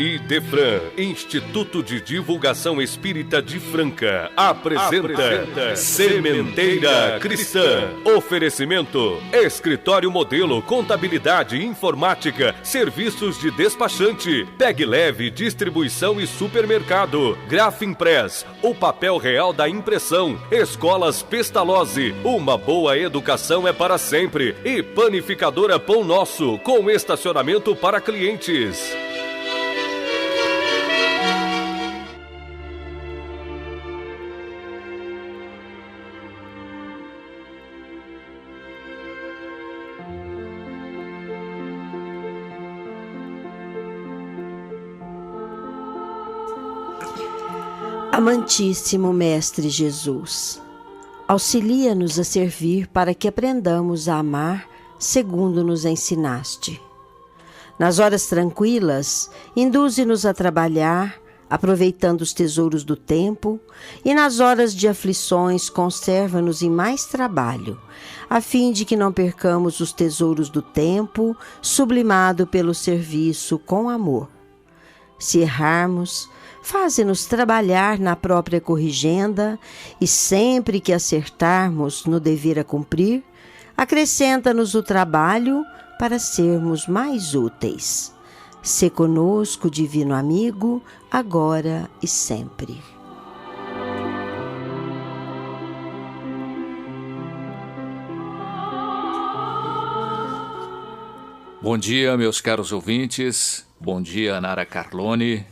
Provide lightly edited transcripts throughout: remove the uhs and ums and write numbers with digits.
Idefran, Instituto de Divulgação Espírita de Franca, apresenta Sementeira Cristã. Oferecimento: Escritório Modelo, Contabilidade, Informática, Serviços de Despachante, Pegue Leve, Distribuição e Supermercado, Grafimpress, o papel real da impressão, Escolas Pestalozzi, uma boa educação é para sempre, e Panificadora Pão Nosso, com estacionamento para clientes. Amantíssimo Mestre Jesus, auxilia-nos a servir para que aprendamos a amar segundo nos ensinaste. Nas horas tranquilas, induze-nos a trabalhar, aproveitando os tesouros do tempo, e nas horas de aflições, conserva-nos em mais trabalho, a fim de que não percamos os tesouros do tempo, sublimado pelo serviço com amor. Se errarmos, faze-nos trabalhar na própria corrigenda, e sempre que acertarmos no dever a cumprir, acrescenta-nos o trabalho para sermos mais úteis. Sê conosco, divino amigo, agora e sempre. Bom dia, meus caros ouvintes. Bom dia, Nara Carlone.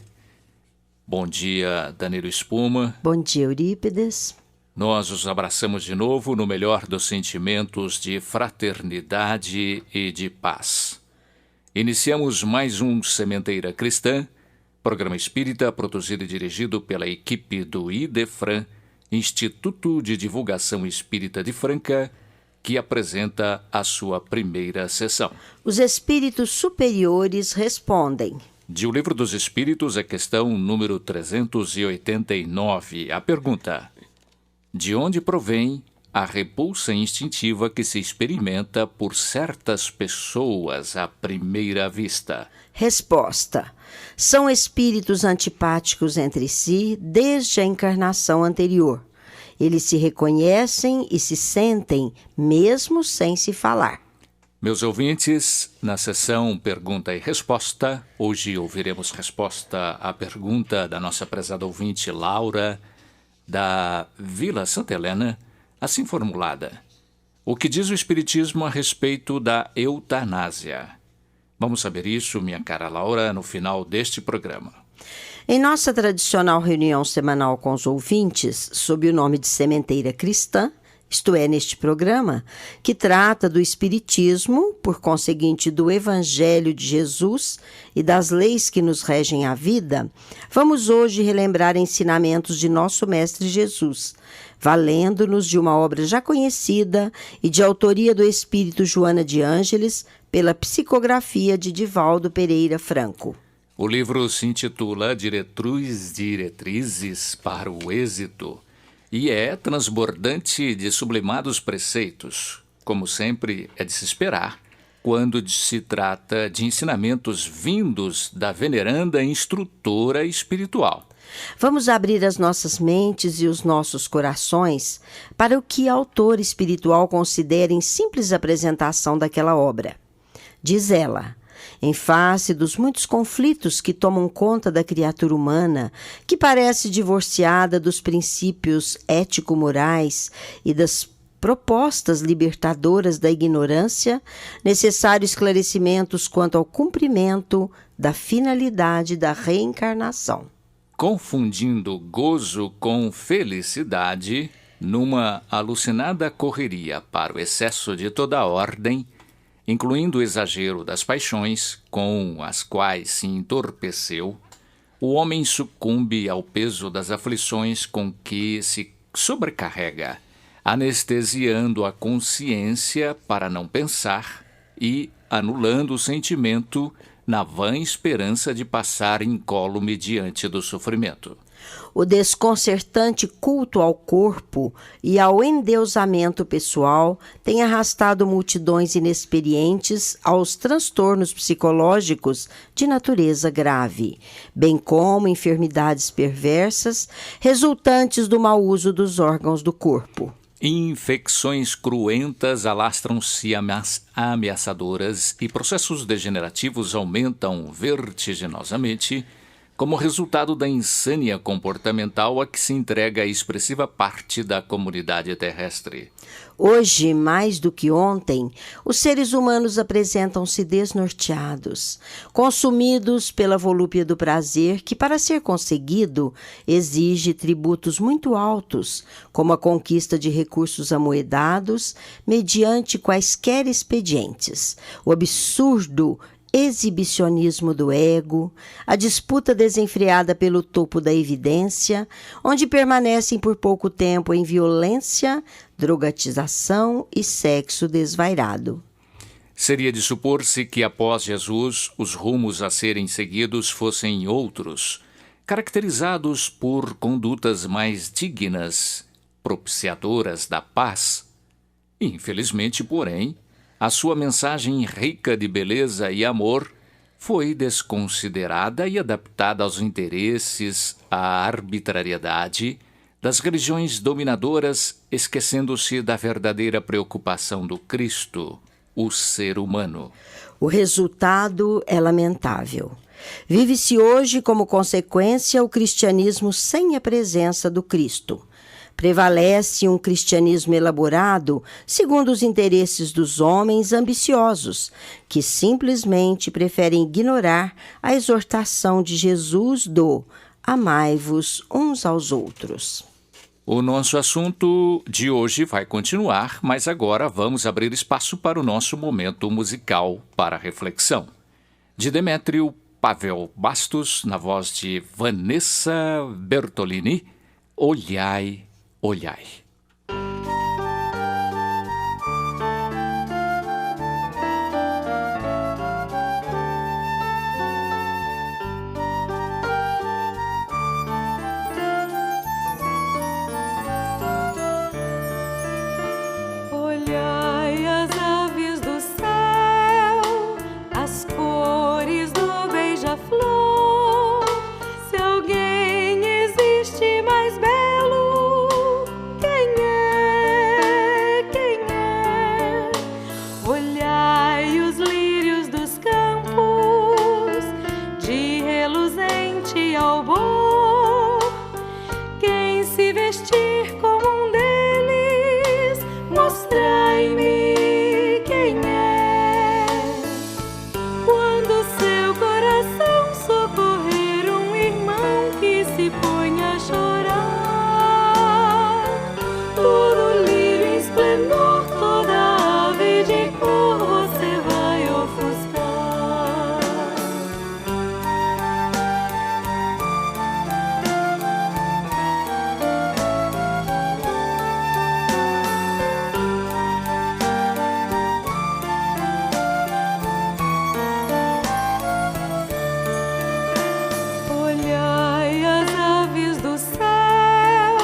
Bom dia, Danilo Espuma. Bom dia, Eurípides. Nós os abraçamos de novo no melhor dos sentimentos de fraternidade e de paz. Iniciamos mais um Sementeira Cristã, programa espírita produzido e dirigido pela equipe do Idefran, Instituto de Divulgação Espírita de Franca, que apresenta a sua primeira sessão. Os espíritos superiores respondem. De O Livro dos Espíritos, a questão número 389, a pergunta: de onde provém a repulsa instintiva que se experimenta por certas pessoas à primeira vista? Resposta: são espíritos antipáticos entre si desde a encarnação anterior. Eles se reconhecem e se sentem, mesmo sem se falar. Meus ouvintes, na sessão Pergunta e Resposta, hoje ouviremos resposta à pergunta da nossa prezada ouvinte Laura, da Vila Santa Helena, assim formulada: o que diz o Espiritismo a respeito da eutanásia? Vamos saber isso, minha cara Laura, no final deste programa. Em nossa tradicional reunião semanal com os ouvintes, sob o nome de Sementeira Cristã, isto é, neste programa, que trata do Espiritismo, por conseguinte do Evangelho de Jesus e das leis que nos regem a vida, vamos hoje relembrar ensinamentos de nosso Mestre Jesus, valendo-nos de uma obra já conhecida e de autoria do Espírito Joana de Ângeles, pela psicografia de Divaldo Pereira Franco. O livro se intitula Diretrizes para o Êxito, e é transbordante de sublimados preceitos, como sempre é de se esperar, quando se trata de ensinamentos vindos da veneranda instrutora espiritual. Vamos abrir as nossas mentes e os nossos corações para o que a autora espiritual considera em simples apresentação daquela obra. Diz ela: em face dos muitos conflitos que tomam conta da criatura humana, que parece divorciada dos princípios ético-morais e das propostas libertadoras da ignorância, necessários esclarecimentos quanto ao cumprimento da finalidade da reencarnação. Confundindo gozo com felicidade, numa alucinada correria para o excesso de toda a ordem, incluindo o exagero das paixões com as quais se entorpeceu, o homem sucumbe ao peso das aflições com que se sobrecarrega, anestesiando a consciência para não pensar e anulando o sentimento na vã esperança de passar incólume diante do sofrimento. O desconcertante culto ao corpo e ao endeusamento pessoal tem arrastado multidões inexperientes aos transtornos psicológicos de natureza grave, bem como enfermidades perversas resultantes do mau uso dos órgãos do corpo. Infecções cruentas alastram-se ameaçadoras e processos degenerativos aumentam vertiginosamente como resultado da insânia comportamental a que se entrega a expressiva parte da comunidade terrestre. Hoje, mais do que ontem, os seres humanos apresentam-se desnorteados, consumidos pela volúpia do prazer que, para ser conseguido, exige tributos muito altos, como a conquista de recursos amoedados mediante quaisquer expedientes, o absurdo exibicionismo do ego, a disputa desenfreada pelo topo da evidência, onde permanecem por pouco tempo em violência, drogatização e sexo desvairado. Seria de supor-se que após Jesus os rumos a serem seguidos fossem outros, caracterizados por condutas mais dignas, propiciadoras da paz. Infelizmente, porém, a sua mensagem rica de beleza e amor foi desconsiderada e adaptada aos interesses, à arbitrariedade das religiões dominadoras, esquecendo-se da verdadeira preocupação do Cristo, o ser humano. O resultado é lamentável. Vive-se hoje como consequência o cristianismo sem a presença do Cristo. Prevalece um cristianismo elaborado segundo os interesses dos homens ambiciosos, que simplesmente preferem ignorar a exortação de Jesus do amai-vos uns aos outros. O nosso assunto de hoje vai continuar, mas agora vamos abrir espaço para o nosso momento musical para reflexão. De Demétrio Pavel Bastos, na voz de Vanessa Bertolini, Olhai, Olhai. Olhai as aves do céu, as cores do beija-flor. Se alguém existe mais belo, quem é? Quem é? Olhai os lírios dos campos, de reluzente albor. Quem se vestir como um deles, mostrai-me quem é. Quando seu coração socorrer um irmão que se põe a chorar, todo lírio em esplendor, toda ave de cor você vai ofuscar. Olhai as aves do céu,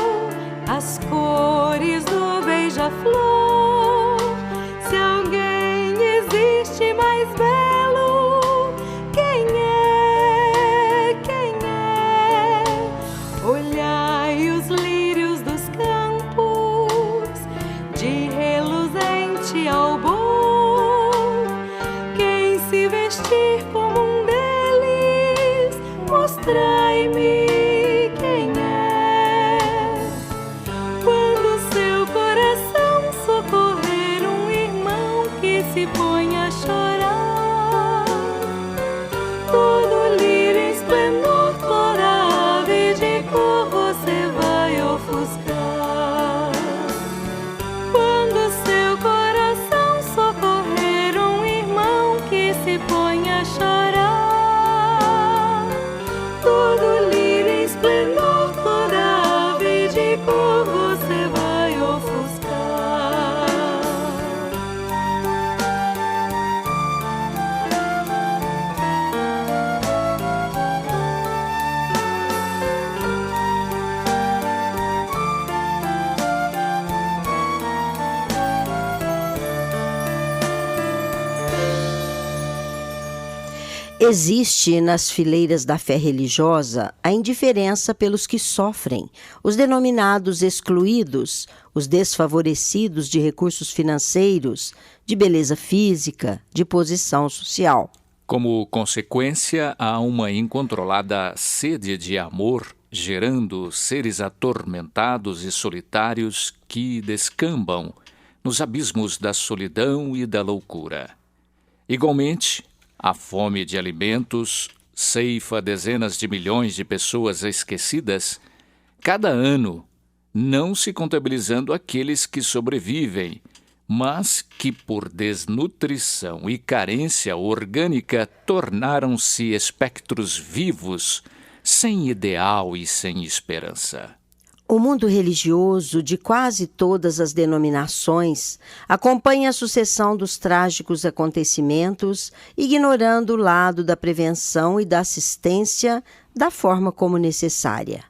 as cores do beija-flor. Se alguém existe mais belo, quem é? Quem é? Olhai os lírios dos campos, de reluzente albor. Quem se vestir como um deles, mostrai-me quem é. Quando seu coração socorrer um irmão que se põe a chorar, todo lírio em esplendor, toda ave de cor você vai ofuscar. Quando seu coração socorrer um irmão que se põe a chorar, todo lírio em esplendor, toda ave de cor você vai ofuscar. Existe nas fileiras da fé religiosa a indiferença pelos que sofrem, os denominados excluídos, os desfavorecidos de recursos financeiros, de beleza física, de posição social. Como consequência, há uma incontrolada sede de amor, gerando seres atormentados e solitários que descambam nos abismos da solidão e da loucura. Igualmente, a fome de alimentos ceifa dezenas de milhões de pessoas esquecidas cada ano, não se contabilizando aqueles que sobrevivem, mas que por desnutrição e carência orgânica tornaram-se espectros vivos, sem ideal e sem esperança. O mundo religioso de quase todas as denominações acompanha a sucessão dos trágicos acontecimentos, ignorando o lado da prevenção e da assistência da forma como necessária.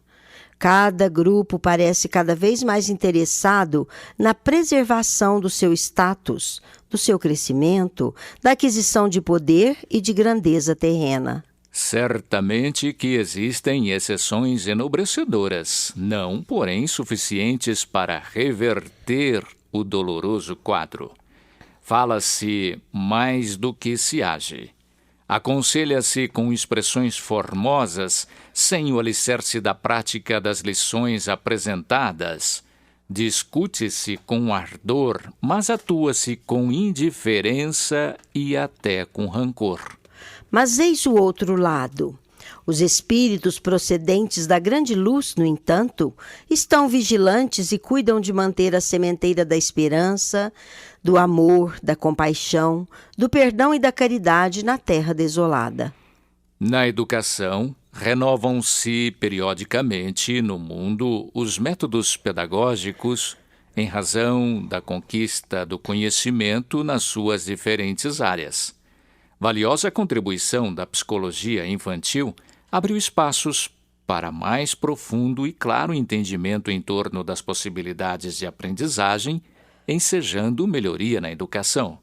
Cada grupo parece cada vez mais interessado na preservação do seu status, do seu crescimento, da aquisição de poder e de grandeza terrena. Certamente que existem exceções enobrecedoras, não, porém, suficientes para reverter o doloroso quadro. Fala-se mais do que se age. Aconselha-se com expressões formosas, sem o alicerce da prática das lições apresentadas. Discute-se com ardor, mas atua-se com indiferença e até com rancor. Mas eis o outro lado. Os espíritos procedentes da grande luz, no entanto, estão vigilantes e cuidam de manter a sementeira da esperança, do amor, da compaixão, do perdão e da caridade na terra desolada. Na educação, renovam-se periodicamente no mundo os métodos pedagógicos em razão da conquista do conhecimento nas suas diferentes áreas. Valiosa contribuição da psicologia infantil abriu espaços para mais profundo e claro entendimento em torno das possibilidades de aprendizagem, ensejando melhoria na educação.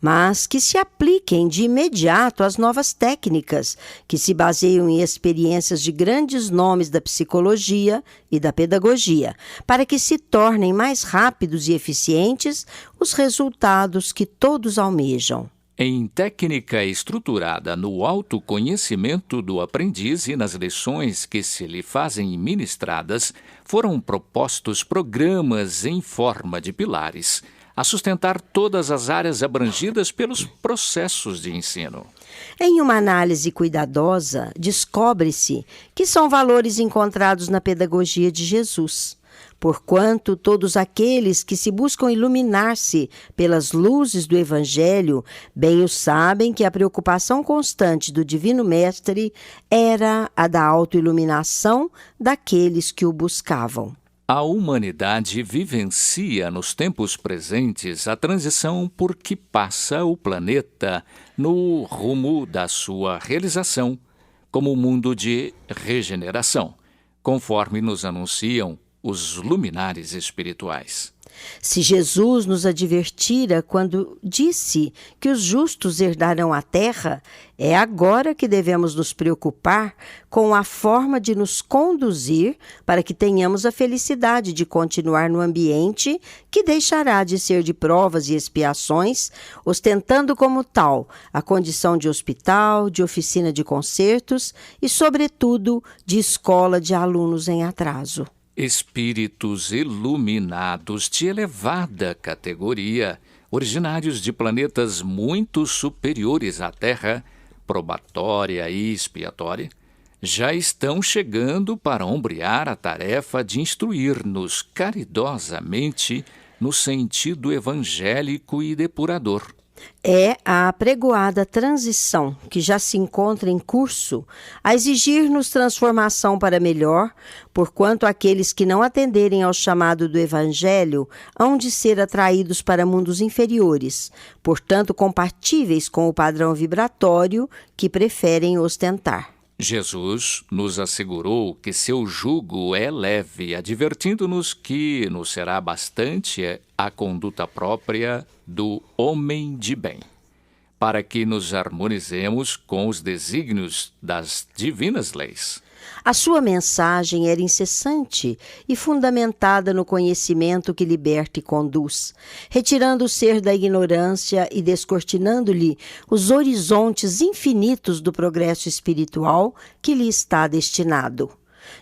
Mas que se apliquem de imediato às novas técnicas, que se baseiam em experiências de grandes nomes da psicologia e da pedagogia, para que se tornem mais rápidos e eficientes os resultados que todos almejam. Em técnica estruturada no autoconhecimento do aprendiz e nas lições que se lhe fazem ministradas, foram propostos programas em forma de pilares, a sustentar todas as áreas abrangidas pelos processos de ensino. Em uma análise cuidadosa, descobre-se que são valores encontrados na pedagogia de Jesus. Porquanto todos aqueles que se buscam iluminar-se pelas luzes do Evangelho, bem o sabem que a preocupação constante do Divino Mestre era a da autoiluminação daqueles que o buscavam. A humanidade vivencia nos tempos presentes a transição por que passa o planeta no rumo da sua realização como mundo de regeneração, conforme nos anunciam os luminares espirituais. Se Jesus nos advertira quando disse que os justos herdarão a terra, é agora que devemos nos preocupar com a forma de nos conduzir para que tenhamos a felicidade de continuar no ambiente que deixará de ser de provas e expiações, ostentando como tal a condição de hospital, de oficina de concertos e, sobretudo, de escola de alunos em atraso. Espíritos iluminados de elevada categoria, originários de planetas muito superiores à Terra, probatória e expiatória, já estão chegando para ombrear a tarefa de instruir-nos caridosamente no sentido evangélico e depurador. É a apregoada transição que já se encontra em curso a exigir-nos transformação para melhor, porquanto aqueles que não atenderem ao chamado do Evangelho hão de ser atraídos para mundos inferiores, portanto compatíveis com o padrão vibratório que preferem ostentar. Jesus nos assegurou que seu jugo é leve, advertindo-nos que nos será bastante a conduta própria do homem de bem. para que nos harmonizemos com os desígnios das divinas leis. A sua mensagem era incessante e fundamentada no conhecimento que liberta e conduz, retirando o ser da ignorância e descortinando-lhe os horizontes infinitos do progresso espiritual que lhe está destinado.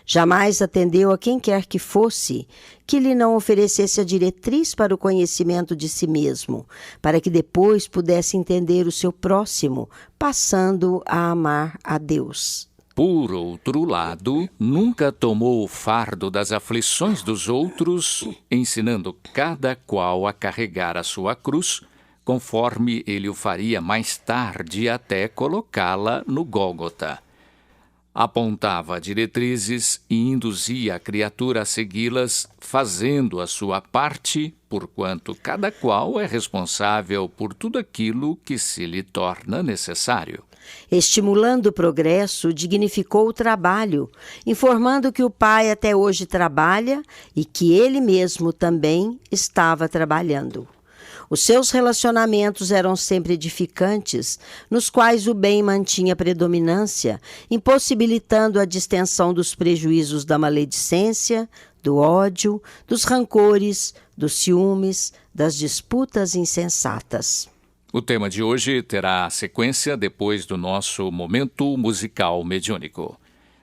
Jamais atendeu a quem quer que fosse que lhe não oferecesse a diretriz para o conhecimento de si mesmo, para que depois pudesse entender o seu próximo, passando a amar a Deus. Por outro lado, nunca tomou o fardo das aflições dos outros, ensinando cada qual a carregar a sua cruz, conforme ele o faria mais tarde até colocá-la no Gólgota. Apontava diretrizes e induzia a criatura a segui-las, fazendo a sua parte, porquanto cada qual é responsável por tudo aquilo que se lhe torna necessário. Estimulando o progresso, dignificou o trabalho, informando que o Pai até hoje trabalha e que ele mesmo também estava trabalhando. Os seus relacionamentos eram sempre edificantes, nos quais o bem mantinha predominância, impossibilitando a distensão dos prejuízos da maledicência, do ódio, dos rancores, dos ciúmes, das disputas insensatas. O tema de hoje terá sequência depois do nosso momento musical mediúnico.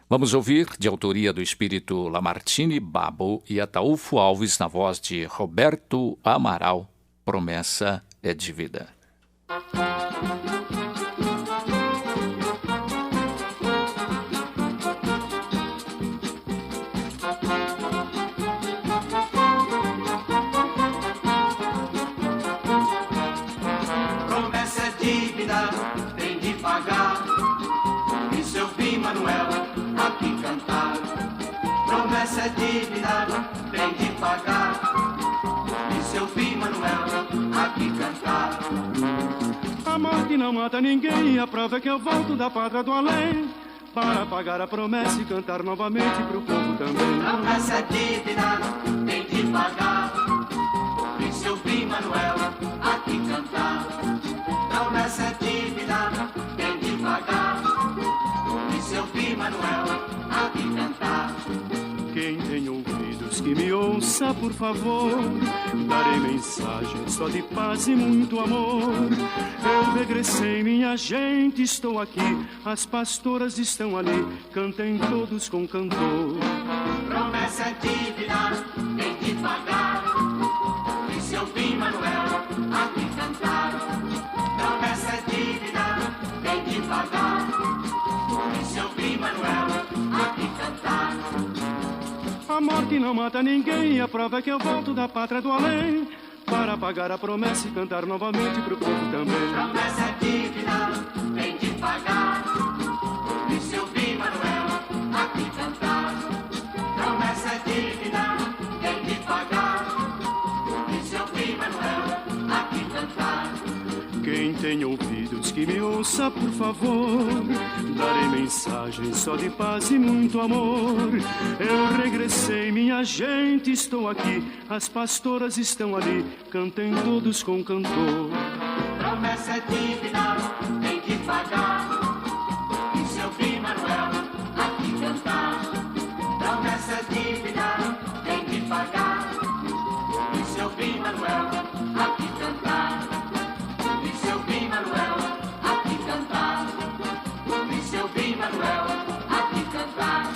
Vamos ouvir, de autoria do espírito Lamartine Babo e Ataúfo Alves, na voz de Roberto Amaral, Promessa é de Vida. Promessa é dívida, tem de pagar. E se eu vi Manuel aqui cantar. Promessa é dívida, tem de pagar. E se eu vi Manuel aqui cantar. A morte não mata ninguém, a prova é que eu volto da pátria do além, para pagar a promessa e cantar novamente pro povo também. Promessa é dívida, tem de pagar. E se eu vi Manuel aqui cantar. Promessa é dívida, tem de pagar. E se eu vi Manuel aqui cantar. Quem tem ouvidos que me ouça, por favor, darei mensagem só de paz e muito amor. Eu regressei, minha gente, estou aqui, as pastoras estão ali, cantem todos com cantor. Promessa é dívida, tem de pagar. E se eu vi Manuel aqui cantar. Promessa é dívida, tem de pagar. E se eu vi Manuel aqui cantar. A morte não mata ninguém, a prova é que eu volto da pátria do além, para pagar a promessa e cantar novamente pro povo também. Promessa é dívida, tem de pagar. E se eu vi Manuel aqui cantar. Promessa é dívida, tem de pagar. E se eu vi Manuel aqui cantar. Quem tem ouvidos que me ouça, por favor, darei mensagem só de paz e muito amor. Eu regressei, minha gente, estou aqui, as pastoras estão ali, cantem todos com cantor. Promessa é dívida, tem de pagar. E se eu vi Manuel aqui cantar. Promessa é dívida, tem de pagar. E se eu vi Manuel aqui cantar. E se eu vi Manuel aqui cantar. E se eu vi Manuel aqui cantar.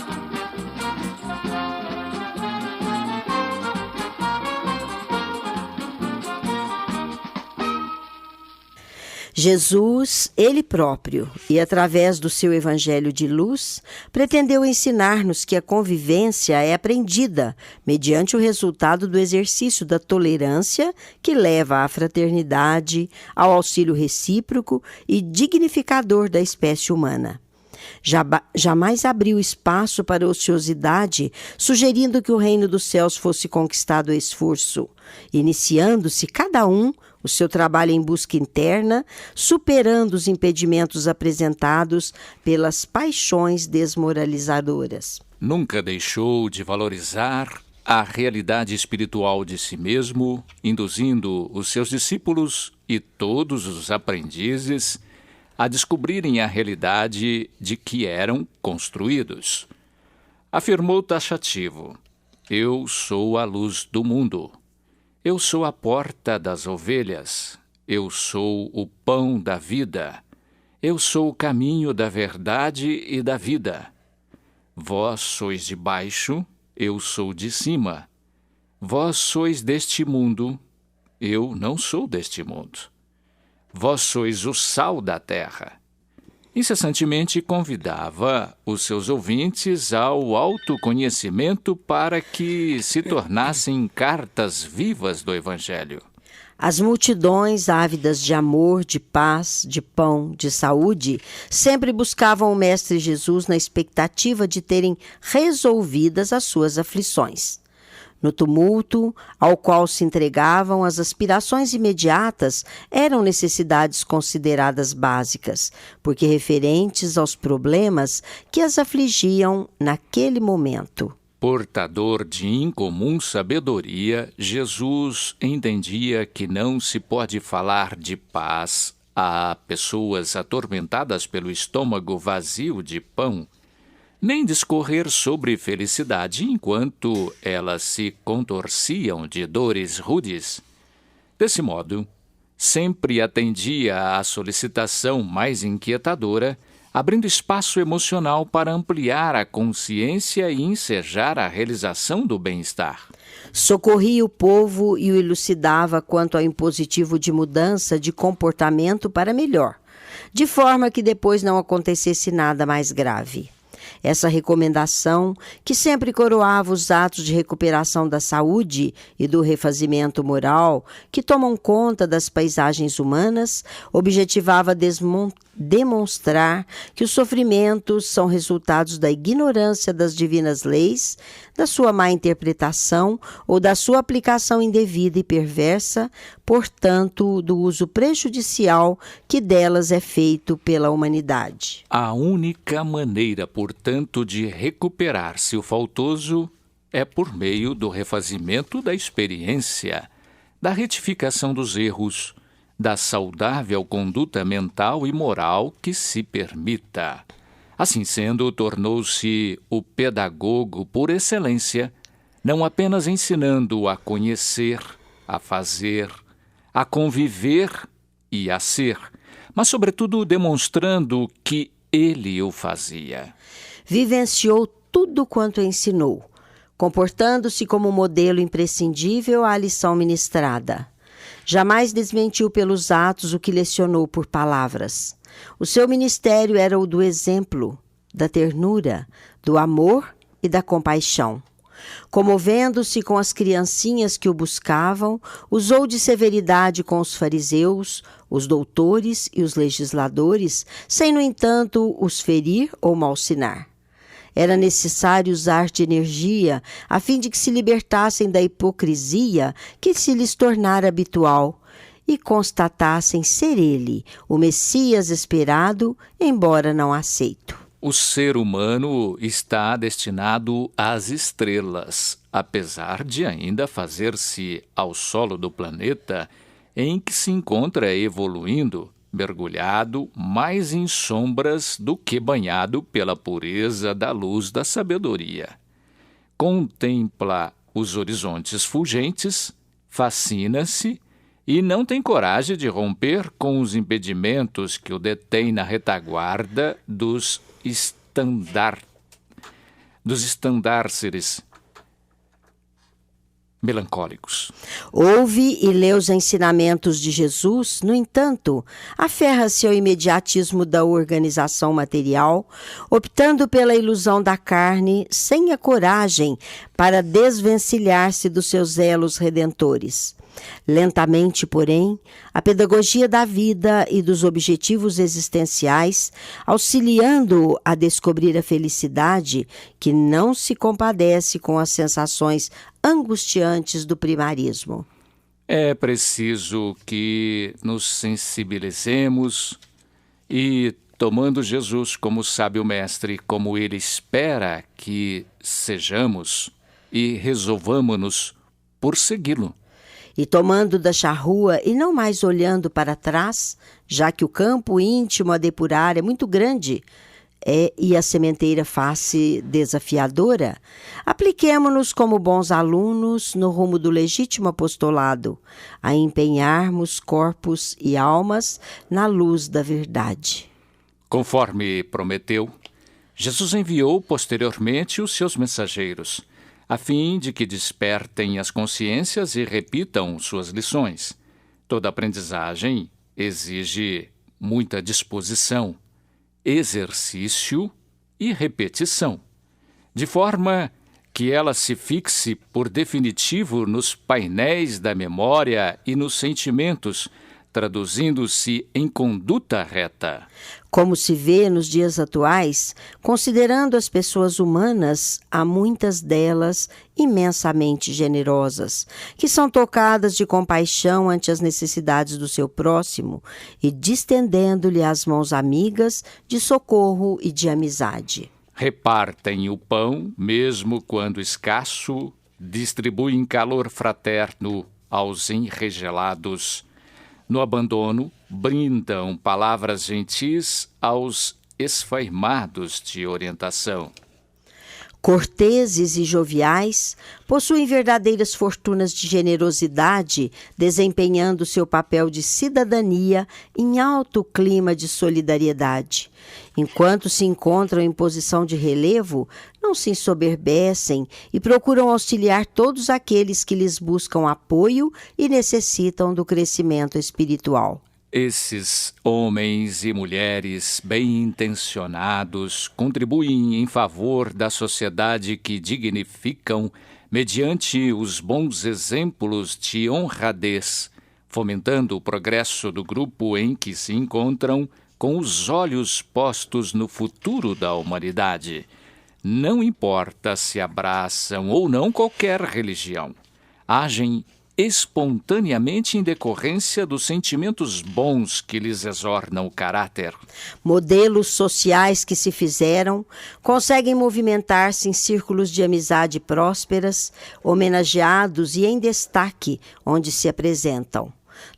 Jesus, ele próprio, e através do seu evangelho de luz, pretendeu ensinar-nos que a convivência é aprendida mediante o resultado do exercício da tolerância que leva à fraternidade, ao auxílio recíproco e dignificador da espécie humana. Jamais abriu espaço para a ociosidade, sugerindo que o reino dos céus fosse conquistado a esforço, iniciando-se cada um o seu trabalho em busca interna, superando os impedimentos apresentados pelas paixões desmoralizadoras. Nunca deixou de valorizar a realidade espiritual de si mesmo, induzindo os seus discípulos e todos os aprendizes a descobrirem a realidade de que eram construídos. Afirmou taxativo: eu sou a luz do mundo. Eu sou a porta das ovelhas. Eu sou o pão da vida. Eu sou o caminho da verdade e da vida. Vós sois de baixo, eu sou de cima. Vós sois deste mundo, eu não sou deste mundo. Vós sois o sal da terra. Incessantemente convidava os seus ouvintes ao autoconhecimento para que se tornassem cartas vivas do Evangelho. As multidões ávidas de amor, de paz, de pão, de saúde, sempre buscavam o Mestre Jesus na expectativa de terem resolvidas as suas aflições. No tumulto ao qual se entregavam, as aspirações imediatas eram necessidades consideradas básicas, porque referentes aos problemas que as afligiam naquele momento. Portador de incomum sabedoria, Jesus entendia que não se pode falar de paz a pessoas atormentadas pelo estômago vazio de pão, nem discorrer sobre felicidade enquanto elas se contorciam de dores rudes. Desse modo, sempre atendia à solicitação mais inquietadora, abrindo espaço emocional para ampliar a consciência e ensejar a realização do bem-estar. Socorria o povo e o elucidava quanto ao impositivo de mudança de comportamento para melhor, de forma que depois não acontecesse nada mais grave. Essa recomendação, que sempre coroava os atos de recuperação da saúde e do refazimento moral que tomam conta das paisagens humanas, objetivava demonstrar que os sofrimentos são resultados da ignorância das divinas leis, da sua má interpretação ou da sua aplicação indevida e perversa, portanto, do uso prejudicial que delas é feito pela humanidade. A única maneira, portanto, de recuperar-se o faltoso é por meio do refazimento da experiência, da retificação dos erros, da saudável conduta mental e moral que se permita. Assim sendo, tornou-se o pedagogo por excelência, não apenas ensinando a conhecer, a fazer, a conviver e a ser, mas sobretudo demonstrando que ele o fazia. Vivenciou tudo quanto ensinou, comportando-se como modelo imprescindível à lição ministrada. Jamais desmentiu pelos atos o que lecionou por palavras. O seu ministério era o do exemplo, da ternura, do amor e da compaixão. Comovendo-se com as criancinhas que o buscavam, usou de severidade com os fariseus, os doutores e os legisladores, sem, no entanto, os ferir ou malsinar. Era necessário usar de energia a fim de que se libertassem da hipocrisia que se lhes tornara habitual e constatassem ser ele, o Messias esperado, embora não aceito. O ser humano está destinado às estrelas, apesar de ainda fazer-se ao solo do planeta em que se encontra evoluindo, mergulhado mais em sombras do que banhado pela pureza da luz da sabedoria. Contempla os horizontes fulgentes, fascina-se e não tem coragem de romper com os impedimentos que o detêm na retaguarda dos estandárceres melancólicos. Ouve e lê os ensinamentos de Jesus, no entanto, aferra-se ao imediatismo da organização material, optando pela ilusão da carne, sem a coragem para desvencilhar-se dos seus elos redentores. Lentamente, porém, a pedagogia da vida e dos objetivos existenciais, auxiliando-o a descobrir a felicidade que não se compadece com as sensações angustiantes do primarismo. É preciso que nos sensibilizemos e, tomando Jesus como sábio mestre, como ele espera que sejamos, e resolvamo-nos por segui-lo. E tomando da charrua e não mais olhando para trás, já que o campo íntimo a depurar é muito grande, e a sementeira faz-se desafiadora, apliquemo-nos como bons alunos no rumo do legítimo apostolado, a empenharmos corpos e almas na luz da verdade. Conforme prometeu, Jesus enviou posteriormente os seus mensageiros, a fim de que despertem as consciências e repitam suas lições. Toda aprendizagem exige muita disposição, exercício e repetição, de forma que ela se fixe por definitivo nos painéis da memória e nos sentimentos, traduzindo-se em conduta reta. Como se vê nos dias atuais, considerando as pessoas humanas, há muitas delas imensamente generosas, que são tocadas de compaixão ante as necessidades do seu próximo e distendendo-lhe as mãos amigas de socorro e de amizade. Repartem o pão, mesmo quando escasso, distribuem calor fraterno aos enregelados. No abandono, brindam palavras gentis aos esfaimados de orientação. Corteses e joviais, possuem verdadeiras fortunas de generosidade, desempenhando seu papel de cidadania em alto clima de solidariedade. Enquanto se encontram em posição de relevo, não se ensoberbecem e procuram auxiliar todos aqueles que lhes buscam apoio e necessitam do crescimento espiritual. Esses homens e mulheres bem-intencionados contribuem em favor da sociedade que dignificam mediante os bons exemplos de honradez, fomentando o progresso do grupo em que se encontram com os olhos postos no futuro da humanidade. Não importa se abraçam ou não qualquer religião, agem espontaneamente em decorrência dos sentimentos bons que lhes exornam o caráter. Modelos sociais que se fizeram conseguem movimentar-se em círculos de amizade prósperas, homenageados e em destaque onde se apresentam.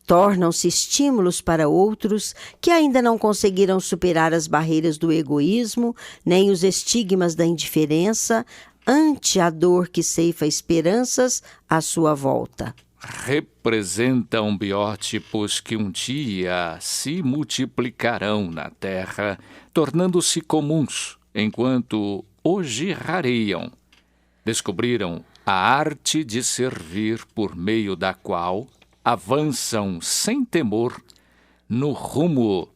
Tornam-se estímulos para outros que ainda não conseguiram superar as barreiras do egoísmo, nem os estigmas da indiferença, ante a dor que ceifa esperanças à sua volta. Representam biótipos que um dia se multiplicarão na Terra, tornando-se comuns, enquanto hoje rareiam. Descobriram a arte de servir por meio da qual avançam sem temor no rumo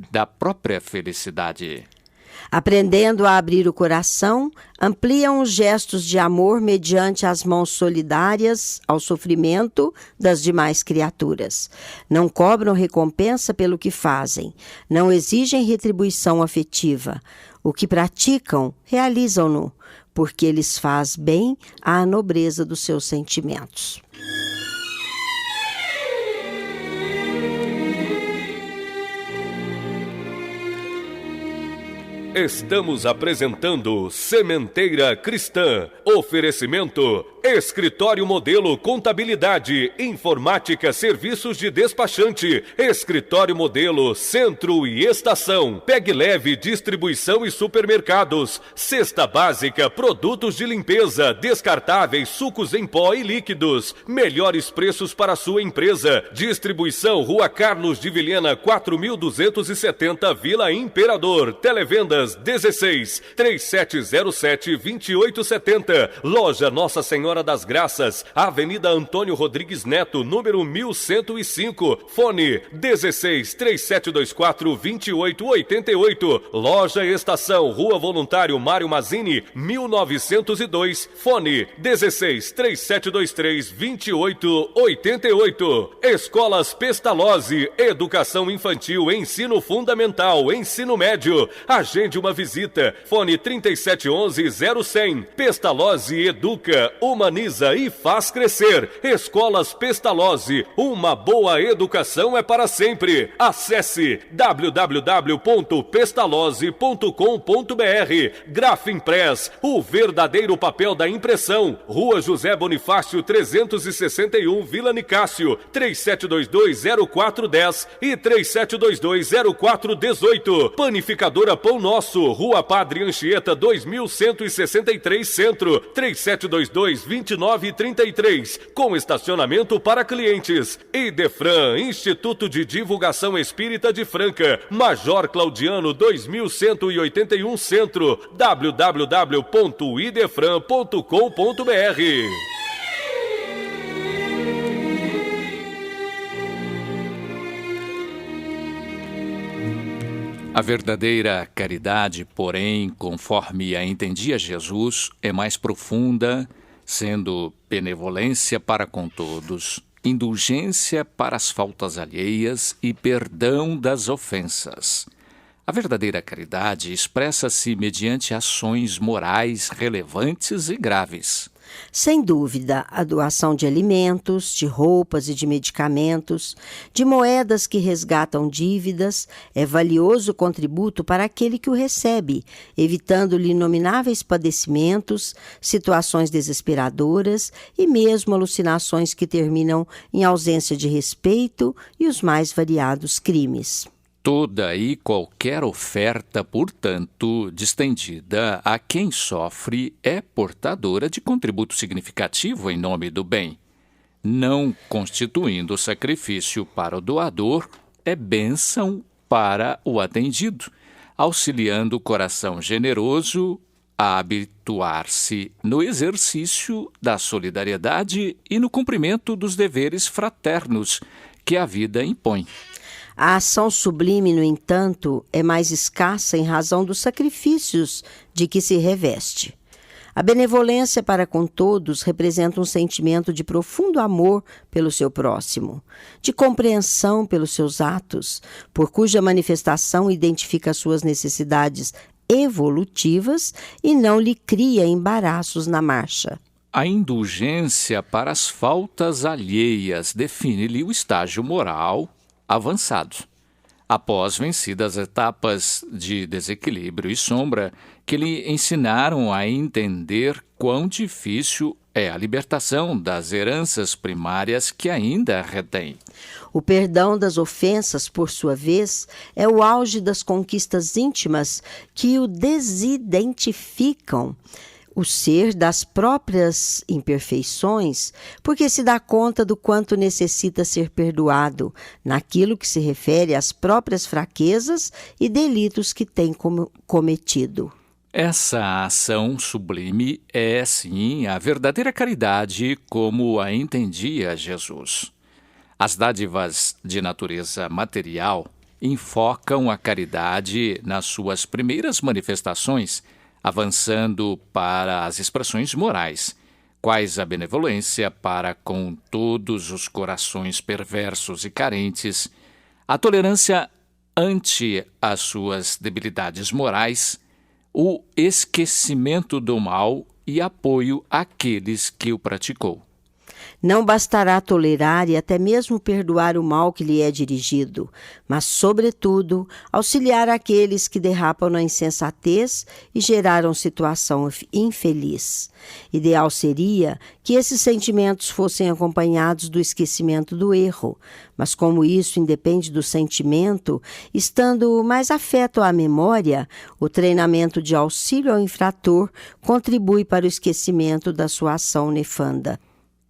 da própria felicidade. Aprendendo a abrir o coração, ampliam os gestos de amor mediante as mãos solidárias ao sofrimento das demais criaturas. Não cobram recompensa pelo que fazem, não exigem retribuição afetiva. O que praticam, realizam-no, porque lhes faz bem à nobreza dos seus sentimentos. Estamos apresentando Sementeira Cristã. Oferecimento: Escritório Modelo Contabilidade, Informática, Serviços de Despachante, Escritório Modelo Centro e Estação, Pegue Leve Distribuição e Supermercados, Cesta Básica, Produtos de Limpeza, Descartáveis, Sucos em Pó e Líquidos, melhores preços para sua empresa. Distribuição Rua Carlos de Vilhena 4270, Vila Imperador. Televendas 16 3707 2870. Loja Nossa Senhora das Graças, Avenida Antônio Rodrigues Neto, número 1105. Fone 16 3724 2888. Loja Estação, Rua Voluntário Mário Mazzini, 1902. Fone 16 3723 2888. Escolas Pestalozzi, Educação Infantil, Ensino Fundamental, Ensino Médio. Agende Agende uma visita. Fone 3711-0100. Pestalozzi educa, humaniza e faz crescer. Escolas Pestalozzi, uma boa educação é para sempre. Acesse www.pestalozzi.com.br. Grafimpress, o verdadeiro papel da impressão. Rua José Bonifácio 361, Vila Nicásio, 3722-0410 e 3722-0418. Panificadora Pão Nosso, Rua Padre Anchieta 2163 Centro, 3722-2933, com estacionamento para clientes. Idefran, Instituto de Divulgação Espírita de Franca, Major Claudiano 2181 Centro, www.idefran.com.br. A verdadeira caridade, porém, conforme a entendia Jesus, é mais profunda, sendo benevolência para com todos, indulgência para as faltas alheias e perdão das ofensas. A verdadeira caridade expressa-se mediante ações morais relevantes e graves. Sem dúvida, a doação de alimentos, de roupas e de medicamentos, de moedas que resgatam dívidas, é valioso contributo para aquele que o recebe, evitando-lhe inomináveis padecimentos, situações desesperadoras e mesmo alucinações que terminam em ausência de respeito e os mais variados crimes. Toda e qualquer oferta, portanto, distendida a quem sofre é portadora de contributo significativo em nome do bem. Não constituindo sacrifício para o doador, é bênção para o atendido, auxiliando o coração generoso a habituar-se no exercício da solidariedade e no cumprimento dos deveres fraternos que a vida impõe. A ação sublime, no entanto, é mais escassa em razão dos sacrifícios de que se reveste. A benevolência para com todos representa um sentimento de profundo amor pelo seu próximo, de compreensão pelos seus atos, por cuja manifestação identifica suas necessidades evolutivas e não lhe cria embaraços na marcha. A indulgência para as faltas alheias define-lhe o estágio moral avançado. Após vencidas etapas de desequilíbrio e sombra que lhe ensinaram a entender quão difícil é a libertação das heranças primárias que ainda retém. O perdão das ofensas, por sua vez, é o auge das conquistas íntimas que o desidentificam. O ser das próprias imperfeições, porque se dá conta do quanto necessita ser perdoado naquilo que se refere às próprias fraquezas e delitos que tem cometido. Essa ação sublime é, sim, a verdadeira caridade como a entendia Jesus. As dádivas de natureza material enfocam a caridade nas suas primeiras manifestações, avançando para as expressões morais, quais a benevolência para com todos os corações perversos e carentes, a tolerância ante as suas debilidades morais, o esquecimento do mal e apoio àqueles que o praticou. Não bastará tolerar e até mesmo perdoar o mal que lhe é dirigido, mas, sobretudo, auxiliar aqueles que derrapam na insensatez e geraram situação infeliz. Ideal seria que esses sentimentos fossem acompanhados do esquecimento do erro, mas como isso independe do sentimento, estando mais afeto à memória, o treinamento de auxílio ao infrator contribui para o esquecimento da sua ação nefanda.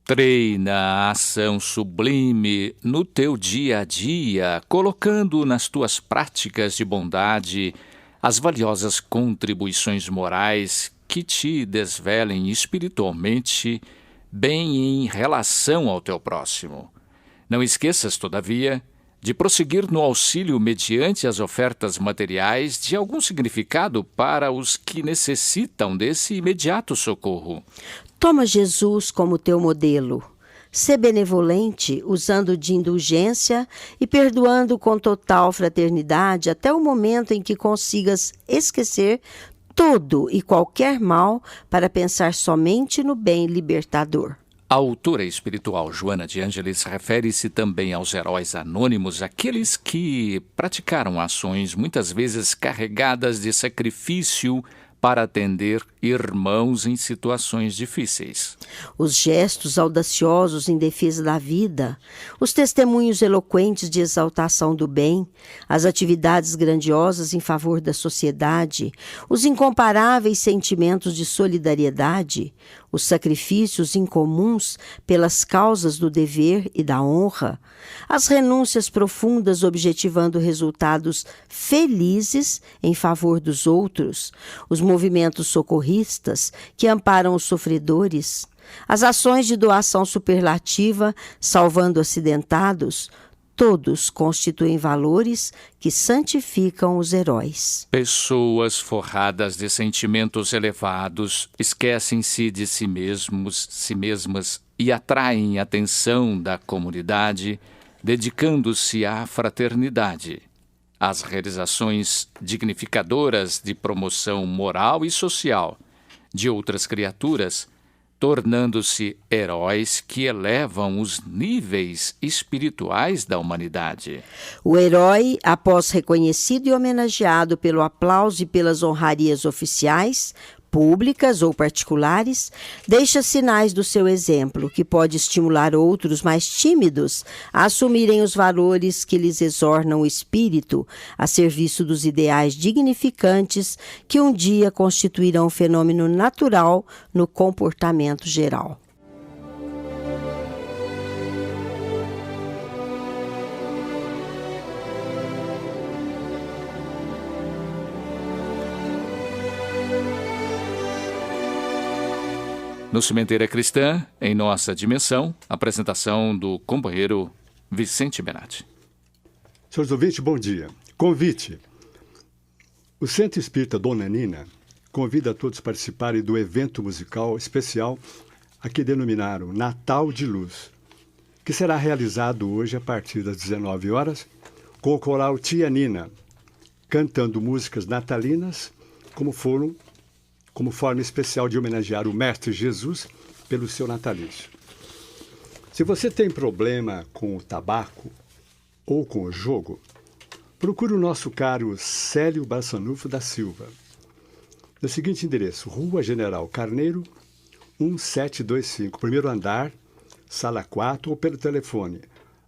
Treina a ação sublime no teu dia a dia, colocando nas tuas práticas de bondade as valiosas contribuições morais que te desvelem espiritualmente bem em relação ao teu próximo. Não esqueças, todavia, de prosseguir no auxílio mediante as ofertas materiais de algum significado para os que necessitam desse imediato socorro. Toma Jesus como teu modelo. Sê benevolente, usando de indulgência e perdoando com total fraternidade até o momento em que consigas esquecer todo e qualquer mal para pensar somente no bem libertador. A autora espiritual Joana de Ângeles refere-se também aos heróis anônimos, aqueles que praticaram ações muitas vezes carregadas de sacrifício para atender irmãos em situações difíceis. Os gestos audaciosos em defesa da vida, os testemunhos eloquentes de exaltação do bem, as atividades grandiosas em favor da sociedade, os incomparáveis sentimentos de solidariedade, os sacrifícios incomuns pelas causas do dever e da honra, as renúncias profundas objetivando resultados felizes em favor dos outros, os movimentos socorristas que amparam os sofredores, as ações de doação superlativa salvando acidentados, todos constituem valores que santificam os heróis. Pessoas forradas de sentimentos elevados esquecem-se de si mesmas e atraem a atenção da comunidade, dedicando-se à fraternidade, às realizações dignificadoras de promoção moral e social de outras criaturas, tornando-se heróis que elevam os níveis espirituais da humanidade. O herói, após reconhecido e homenageado pelo aplauso e pelas honrarias oficiais, públicas ou particulares, deixa sinais do seu exemplo, que pode estimular outros mais tímidos a assumirem os valores que lhes exornam o espírito a serviço dos ideais dignificantes que um dia constituirão um fenômeno natural no comportamento geral. No Sementeira Cristã, em nossa dimensão, apresentação do companheiro Vicente Benatti. Senhores ouvintes, bom dia. Convite. O Centro Espírita Dona Nina convida a todos a participarem do evento musical especial a que denominaram Natal de Luz, que será realizado hoje a partir das 19 horas com o coral Tia Nina, cantando músicas natalinas como forma especial de homenagear o Mestre Jesus pelo seu natalício. Se você tem problema com o tabaco ou com o jogo, procure o nosso caro Célio Barçanufo da Silva, no seguinte endereço: Rua General Carneiro, 1725, primeiro andar, sala 4, ou pelo telefone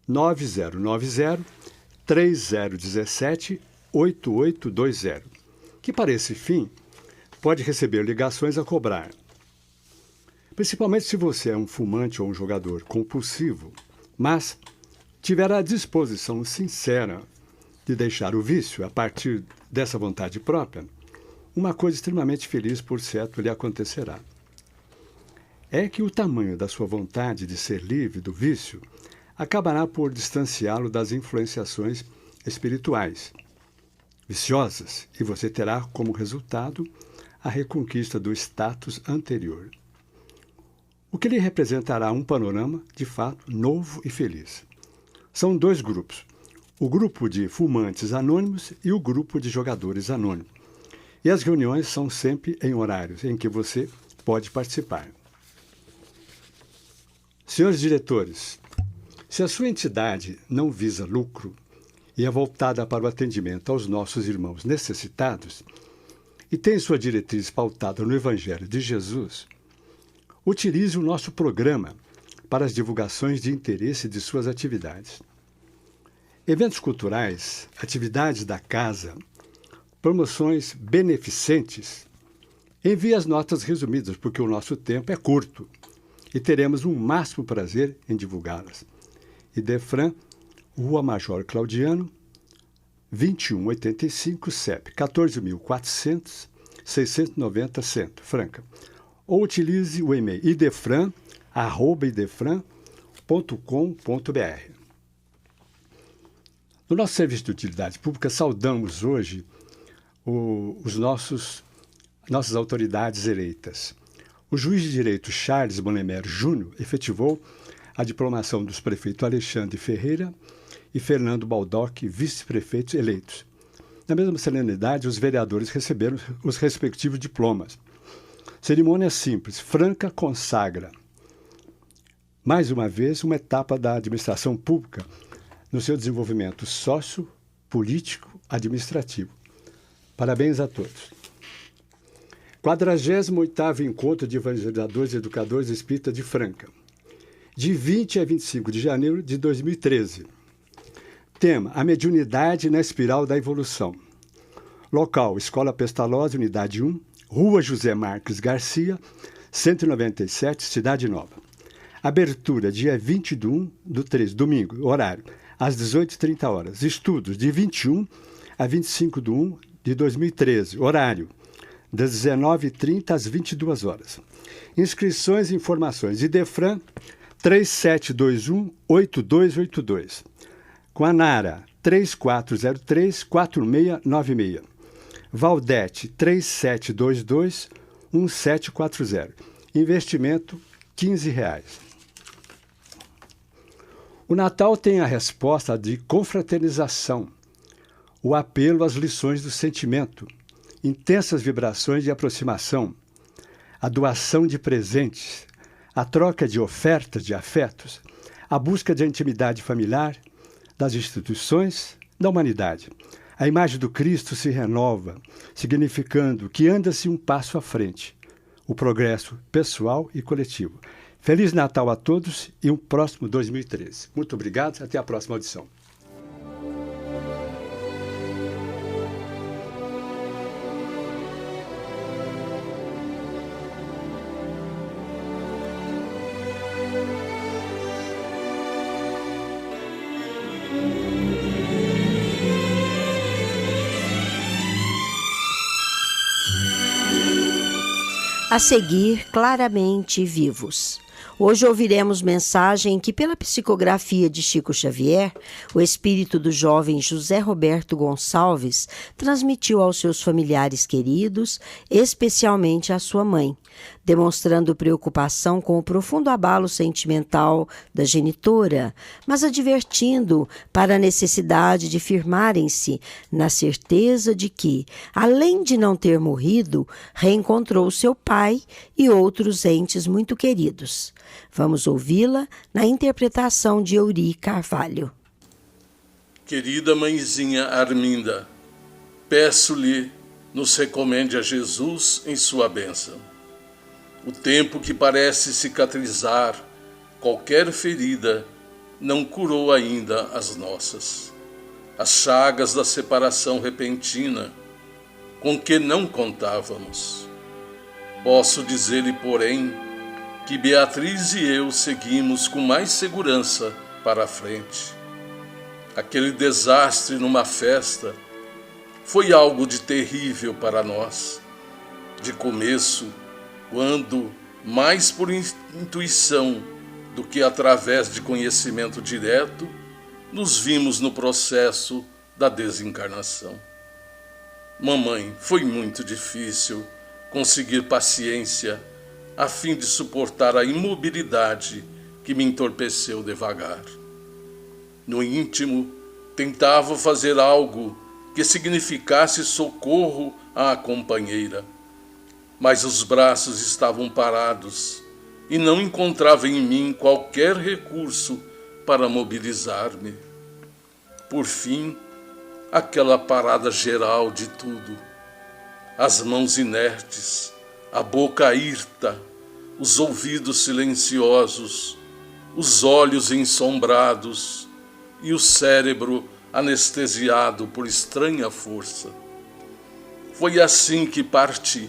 9090-3017-8820, que para esse fim pode receber ligações a cobrar. Principalmente se você é um fumante ou um jogador compulsivo, mas tiver a disposição sincera de deixar o vício a partir dessa vontade própria, uma coisa extremamente feliz, por certo, lhe acontecerá. É que o tamanho da sua vontade de ser livre do vício acabará por distanciá-lo das influenciações espirituais viciosas, e você terá como resultado a reconquista do status anterior, o que lhe representará um panorama, de fato, novo e feliz. São dois grupos, o grupo de fumantes anônimos e o grupo de jogadores anônimos. E as reuniões são sempre em horários em que você pode participar. Senhores diretores, se a sua entidade não visa lucro e é voltada para o atendimento aos nossos irmãos necessitados, e tem sua diretriz pautada no Evangelho de Jesus, utilize o nosso programa para as divulgações de interesse de suas atividades. Eventos culturais, atividades da casa, promoções beneficentes, envie as notas resumidas, porque o nosso tempo é curto e teremos um máximo prazer em divulgá-las. Idefran, Rua Major Claudiano, 2185, CEP 14.400, 690, Centro, Franca. Ou utilize o e-mail idefran@idefran.com.br. No nosso serviço de utilidade pública, saudamos hoje nossas autoridades eleitas. O juiz de direito Charles Bonemer Júnior efetivou a diplomação dos prefeitos Alexandre Ferreira e Fernando Baldock, vice-prefeitos eleitos. Na mesma solenidade, os vereadores receberam os respectivos diplomas. Cerimônia simples. Franca consagra, mais uma vez, uma etapa da administração pública no seu desenvolvimento sócio, político, administrativo. Parabéns a todos. 48º Encontro de Evangelizadores e Educadores Espíritas de Franca, de 20 a 25 de janeiro de 2013. Tema: a mediunidade na espiral da evolução. Local: Escola Pestalozzi, Unidade 1, Rua José Marques Garcia, 197, Cidade Nova. Abertura: dia 21/3, domingo, horário, às 18h30. Estudos: de 21 a 25/1 de 2013, horário, das 19h30 às 22h. Inscrições e informações: Idefran 3721-8282. Guanara 3403-4696. Valdete 3722-1740. Investimento R$15. O Natal tem a resposta de confraternização, o apelo às lições do sentimento, intensas vibrações de aproximação, a doação de presentes, a troca de ofertas de afetos, a busca de intimidade familiar, das instituições, da humanidade. A imagem do Cristo se renova, significando que anda-se um passo à frente, o progresso pessoal e coletivo. Feliz Natal a todos e um próximo 2013. Muito obrigado, até a próxima audição. A seguir, Claramente Vivos. Hoje ouviremos mensagem que, pela psicografia de Chico Xavier, o espírito do jovem José Roberto Gonçalves transmitiu aos seus familiares queridos, especialmente à sua mãe, demonstrando preocupação com o profundo abalo sentimental da genitora, mas advertindo para a necessidade de firmarem-se na certeza de que, além de não ter morrido, reencontrou seu pai e outros entes muito queridos. Vamos ouvi-la na interpretação de Euri Carvalho. Querida mãezinha Arminda, peço-lhe nos recomende a Jesus em sua bênção. O tempo que parece cicatrizar qualquer ferida não curou ainda as nossas. As chagas da separação repentina com que não contávamos. Posso dizer-lhe, porém, que Beatriz e eu seguimos com mais segurança para a frente. Aquele desastre numa festa foi algo de terrível para nós. De começo, quando, mais por intuição do que através de conhecimento direto, nos vimos no processo da desencarnação. Mamãe, foi muito difícil conseguir paciência a fim de suportar a imobilidade que me entorpeceu devagar. No íntimo, tentava fazer algo que significasse socorro à companheira, mas os braços estavam parados e não encontrava em mim qualquer recurso para mobilizar-me. Por fim, aquela parada geral de tudo, as mãos inertes, a boca hirta, os ouvidos silenciosos, os olhos ensombrados e o cérebro anestesiado por estranha força. Foi assim que parti,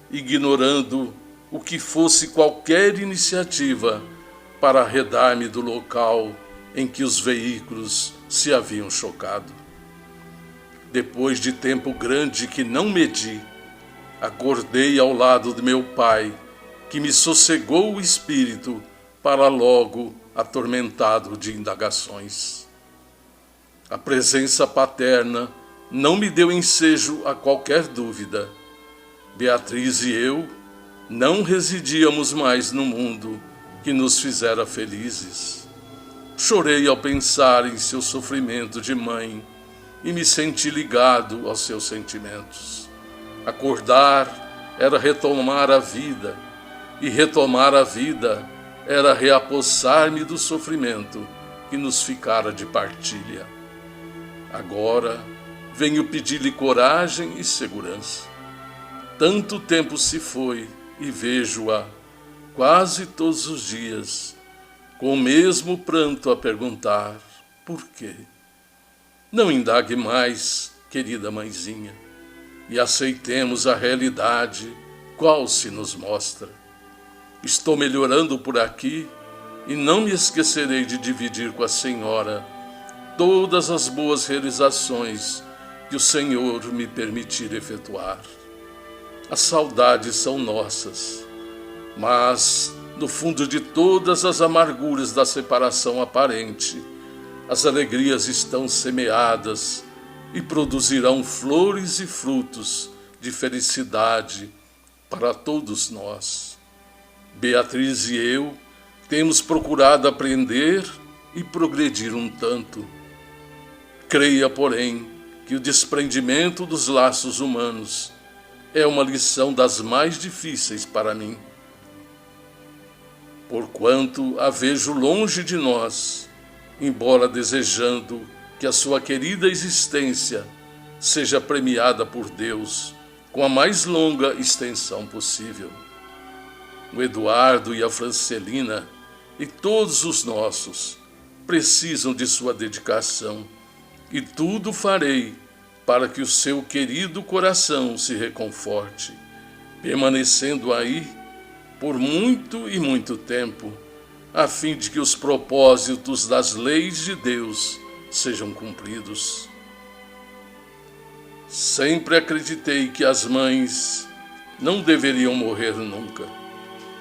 ignorando o que fosse qualquer iniciativa para arredar-me do local em que os veículos se haviam chocado. Depois de tempo grande que não medi, acordei ao lado de meu pai, que me sossegou o espírito para logo atormentado de indagações. A presença paterna não me deu ensejo a qualquer dúvida. Beatriz e eu não residíamos mais no mundo que nos fizera felizes. Chorei ao pensar em seu sofrimento de mãe e me senti ligado aos seus sentimentos. Acordar era retomar a vida, e retomar a vida era reapossar-me do sofrimento que nos ficara de partilha. Agora venho pedir-lhe coragem e segurança. Tanto tempo se foi e vejo-a quase todos os dias, com o mesmo pranto a perguntar: por quê? Não indague mais, querida mãezinha, e aceitemos a realidade qual se nos mostra. Estou melhorando por aqui e não me esquecerei de dividir com a senhora todas as boas realizações que o Senhor me permitir efetuar. As saudades são nossas, mas no fundo de todas as amarguras da separação aparente, as alegrias estão semeadas e produzirão flores e frutos de felicidade para todos nós. Beatriz e eu temos procurado aprender e progredir um tanto. Creia, porém, que o desprendimento dos laços humanos é uma lição das mais difíceis para mim. Porquanto a vejo longe de nós, embora desejando que a sua querida existência seja premiada por Deus com a mais longa extensão possível. O Eduardo e a Francelina e todos os nossos precisam de sua dedicação, e tudo farei para que o seu querido coração se reconforte, permanecendo aí por muito e muito tempo, a fim de que os propósitos das leis de Deus sejam cumpridos. Sempre acreditei que as mães não deveriam morrer nunca,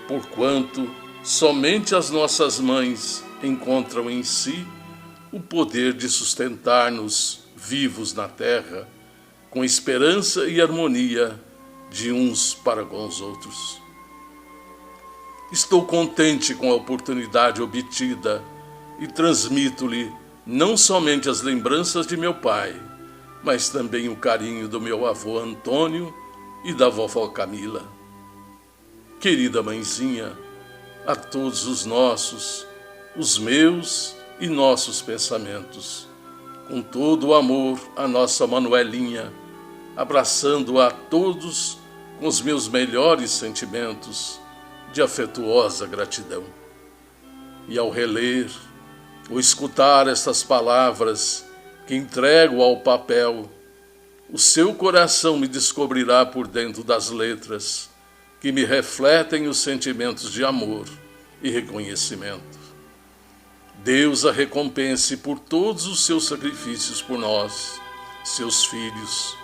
porquanto somente as nossas mães encontram em si o poder de sustentar-nos vivos na terra, com esperança e harmonia de uns para com os outros. Estou contente com a oportunidade obtida e transmito-lhe não somente as lembranças de meu pai, mas também o carinho do meu avô Antônio e da vovó Camila. Querida mãezinha, a todos os nossos, os meus e nossos pensamentos, com todo o amor a nossa Manuelinha, abraçando-a a todos com os meus melhores sentimentos de afetuosa gratidão. E ao reler ou escutar estas palavras que entrego ao papel, o seu coração me descobrirá por dentro das letras que me refletem os sentimentos de amor e reconhecimento. Deus a recompense por todos os seus sacrifícios por nós, seus filhos,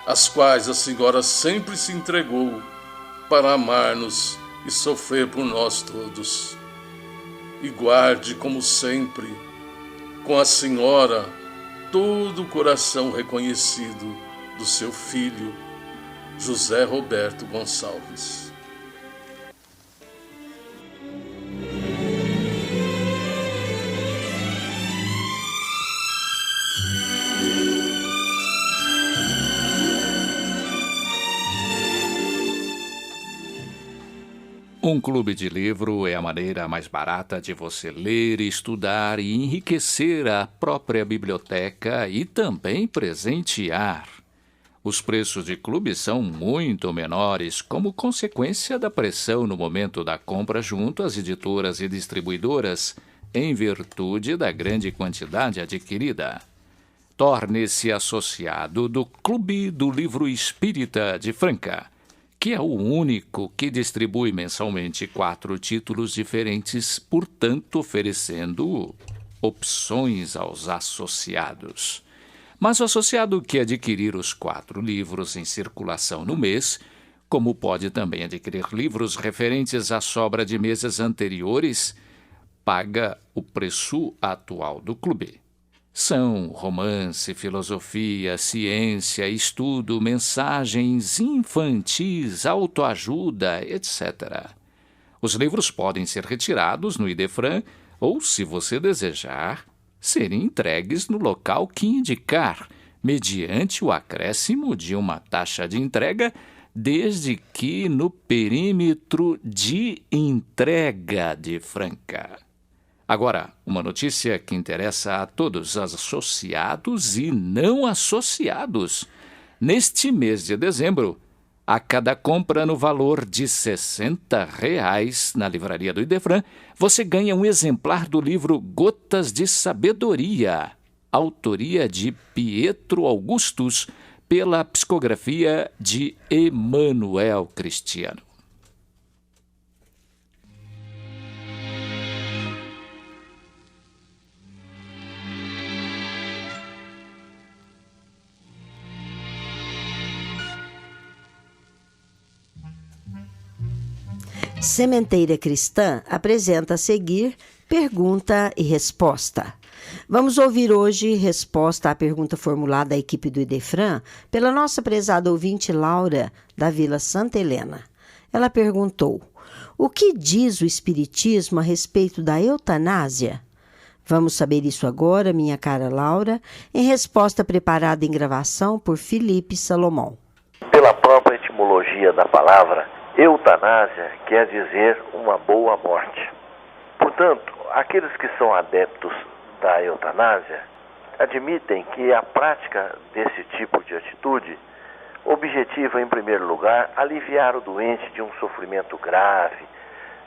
as quais a Senhora sempre se entregou para amar-nos e sofrer por nós todos. E guarde, como sempre, com a Senhora todo o coração reconhecido do seu filho, José Roberto Gonçalves. Um clube de livro é a maneira mais barata de você ler, estudar e enriquecer a própria biblioteca e também presentear. Os preços de clubes são muito menores como consequência da pressão no momento da compra junto às editoras e distribuidoras, em virtude da grande quantidade adquirida. Torne-se associado do Clube do Livro Espírita de Franca, que é o único que distribui mensalmente 4 títulos diferentes, portanto oferecendo opções aos associados. Mas o associado que adquirir os 4 livros em circulação no mês, como pode também adquirir livros referentes à sobra de meses anteriores, paga o preço atual do clube. São romance, filosofia, ciência, estudo, mensagens infantis, autoajuda, etc. Os livros podem ser retirados no Idefran ou, se você desejar, serem entregues no local que indicar, mediante o acréscimo de uma taxa de entrega, desde que no perímetro de entrega de Franca. Agora, uma notícia que interessa a todos os associados e não associados. Neste mês de dezembro, a cada compra no valor de R$ 60 na livraria do Idefran, você ganha um exemplar do livro Gotas de Sabedoria, autoria de Pietro Augustus, pela psicografia de Emanuel Cristiano. Sementeira Cristã apresenta a seguir pergunta e resposta. Vamos ouvir hoje resposta à pergunta formulada à equipe do Idefran pela nossa prezada ouvinte Laura, da Vila Santa Helena. Ela perguntou: o que diz o Espiritismo a respeito da eutanásia? Vamos saber isso agora, minha cara Laura, em resposta preparada em gravação por Felipe Salomão. Pela própria etimologia da palavra, eutanásia quer dizer uma boa morte. Portanto, aqueles que são adeptos da eutanásia admitem que a prática desse tipo de atitude objetiva, em primeiro lugar, aliviar o doente de um sofrimento grave,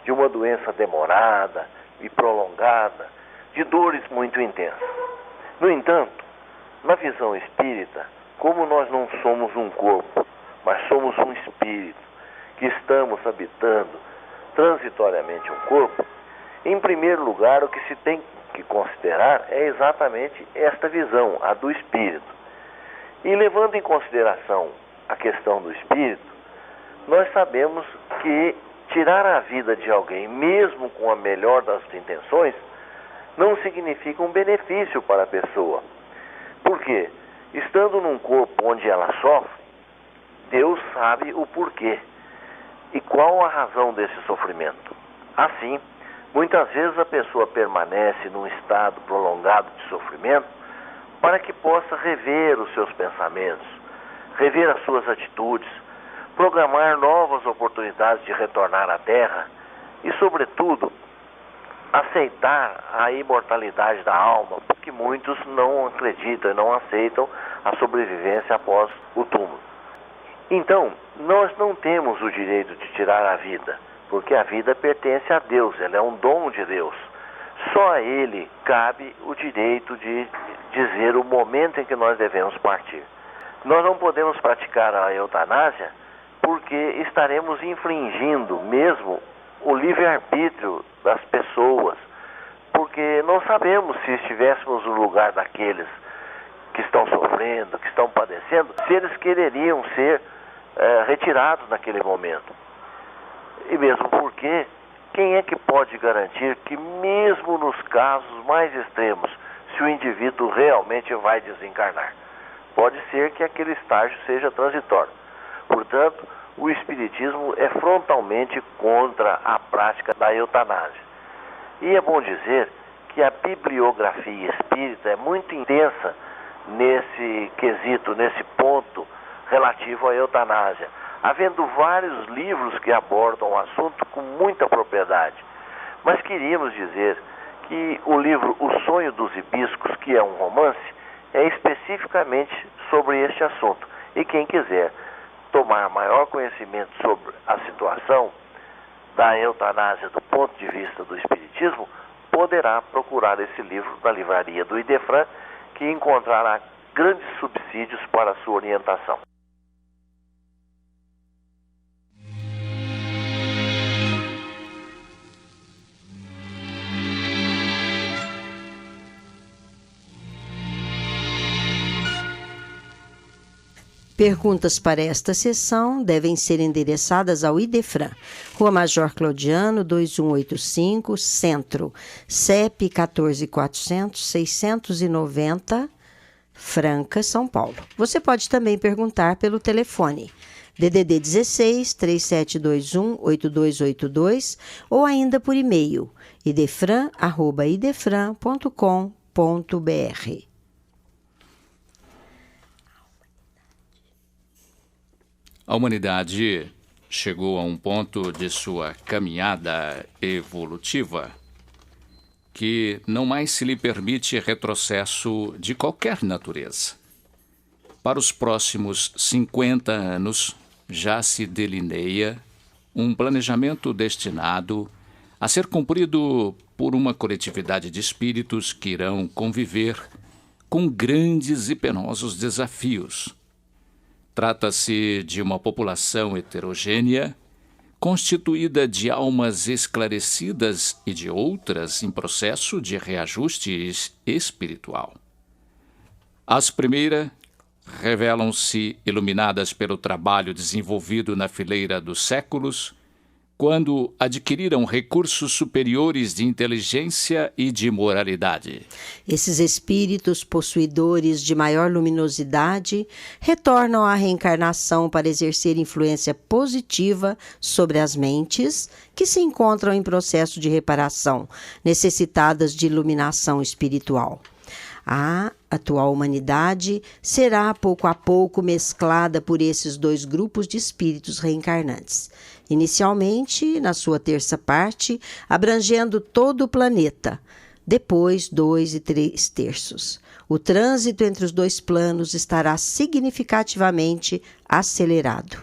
de uma doença demorada e prolongada, de dores muito intensas. No entanto, na visão espírita, como nós não somos um corpo, mas somos um espírito, que estamos habitando transitoriamente um corpo, em primeiro lugar, o que se tem que considerar é exatamente esta visão, a do espírito. E levando em consideração a questão do espírito, nós sabemos que tirar a vida de alguém, mesmo com a melhor das intenções, não significa um benefício para a pessoa. Por quê? Estando num corpo onde ela sofre, Deus sabe o porquê e qual a razão desse sofrimento. Assim, muitas vezes a pessoa permanece num estado prolongado de sofrimento para que possa rever os seus pensamentos, rever as suas atitudes, programar novas oportunidades de retornar à Terra e, sobretudo, aceitar a imortalidade da alma, porque muitos não acreditam e não aceitam a sobrevivência após o túmulo. Então, nós não temos o direito de tirar a vida, porque a vida pertence a Deus, ela é um dom de Deus. Só a Ele cabe o direito de dizer o momento em que nós devemos partir. Nós não podemos praticar a eutanásia porque estaremos infringindo mesmo o livre-arbítrio das pessoas, porque não sabemos, se estivéssemos no lugar daqueles que estão sofrendo, que estão padecendo, se eles quereriam ser retirados naquele momento. E mesmo porque, quem é que pode garantir que mesmo nos casos mais extremos, se o indivíduo realmente vai desencarnar? Pode ser que aquele estágio seja transitório. Portanto, o Espiritismo é frontalmente contra a prática da eutanásia. E é bom dizer que a bibliografia espírita é muito intensa nesse quesito, nesse ponto relativo à eutanásia, havendo vários livros que abordam o assunto com muita propriedade. Mas queríamos dizer que o livro O Sonho dos Hibiscos, que é um romance, é especificamente sobre este assunto. E quem quiser tomar maior conhecimento sobre a situação da eutanásia do ponto de vista do Espiritismo, poderá procurar esse livro na livraria do Idefran, que encontrará grandes subsídios para a sua orientação. Perguntas para esta sessão devem ser endereçadas ao Idefran, Rua Major Claudiano, 2185, Centro, CEP 14400-690, Franca, São Paulo. Você pode também perguntar pelo telefone DDD 16 3721 8282 ou ainda por e-mail idefran@idefran.com.br. A humanidade chegou a um ponto de sua caminhada evolutiva que não mais se lhe permite retrocesso de qualquer natureza. Para os próximos 50 anos, já se delineia um planejamento destinado a ser cumprido por uma coletividade de espíritos que irão conviver com grandes e penosos desafios. Trata-se de uma população heterogênea, constituída de almas esclarecidas e de outras em processo de reajuste espiritual. As primeiras revelam-se iluminadas pelo trabalho desenvolvido na fileira dos séculos, quando adquiriram recursos superiores de inteligência e de moralidade. Esses espíritos possuidores de maior luminosidade retornam à reencarnação para exercer influência positiva sobre as mentes que se encontram em processo de reparação, necessitadas de iluminação espiritual. A atual humanidade será pouco a pouco mesclada por esses dois grupos de espíritos reencarnantes. Inicialmente, na sua terça parte, abrangendo todo o planeta, depois 2 e 3 terços. O trânsito entre os dois planos estará significativamente acelerado.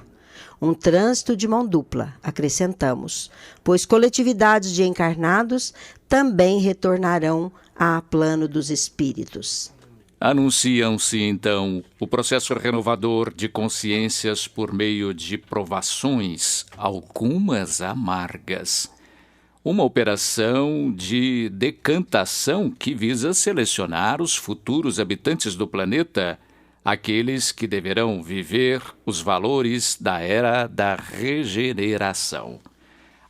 Um trânsito de mão dupla, acrescentamos, pois coletividades de encarnados também retornarão a plano dos espíritos. Anunciam-se, então, o processo renovador de consciências por meio de provações, algumas amargas. Uma operação de decantação que visa selecionar os futuros habitantes do planeta, aqueles que deverão viver os valores da era da regeneração.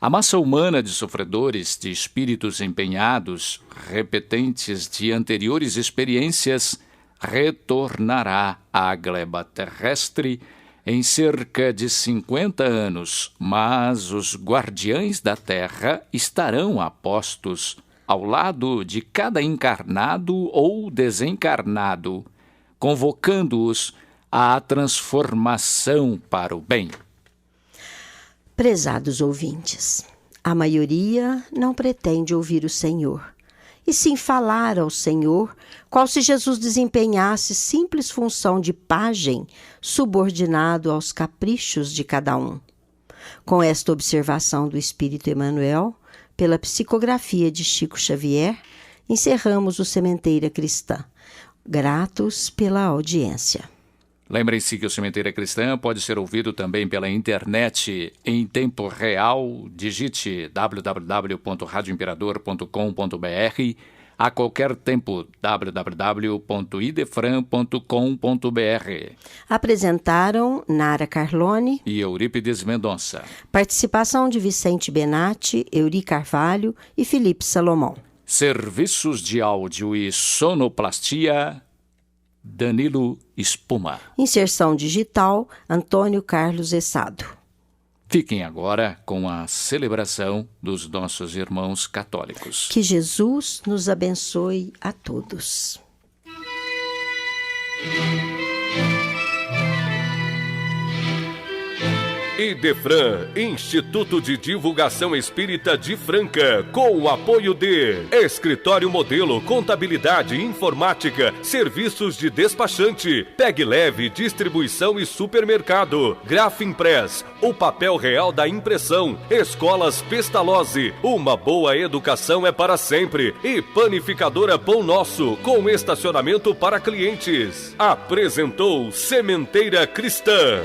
A massa humana de sofredores, de espíritos empenhados, repetentes de anteriores experiências, retornará à gleba terrestre em cerca de 50 anos, mas os guardiães da Terra estarão apostos ao lado de cada encarnado ou desencarnado, convocando-os à transformação para o bem. Prezados ouvintes, a maioria não pretende ouvir o Senhor, e sim falar ao Senhor, qual se Jesus desempenhasse simples função de pajem, subordinado aos caprichos de cada um. Com esta observação do Espírito Emmanuel, pela psicografia de Chico Xavier, encerramos o Sementeira Cristã. Gratos pela audiência. Lembrem-se que o Sementeira Cristã pode ser ouvido também pela internet em tempo real. Digite www.radioimperador.com.br, a qualquer tempo www.idefran.com.br. Apresentaram Nara Carlone e Eurípides Mendonça. Participação de Vicente Benatti, Euri Carvalho e Felipe Salomão. Serviços de áudio e sonoplastia, Danilo Espuma. Inserção digital, Antônio Carlos Essado. Fiquem agora com a celebração dos nossos irmãos católicos. Que Jesus nos abençoe a todos. Idefran, Instituto de Divulgação Espírita de Franca, com o apoio de Escritório Modelo, Contabilidade, Informática, Serviços de Despachante, Pegue Leve, Distribuição e Supermercado, Grafimpress, o papel real da impressão, Escolas Pestalozzi, uma boa educação é para sempre, e Panificadora Pão Nosso, com estacionamento para clientes. Apresentou Sementeira Cristã.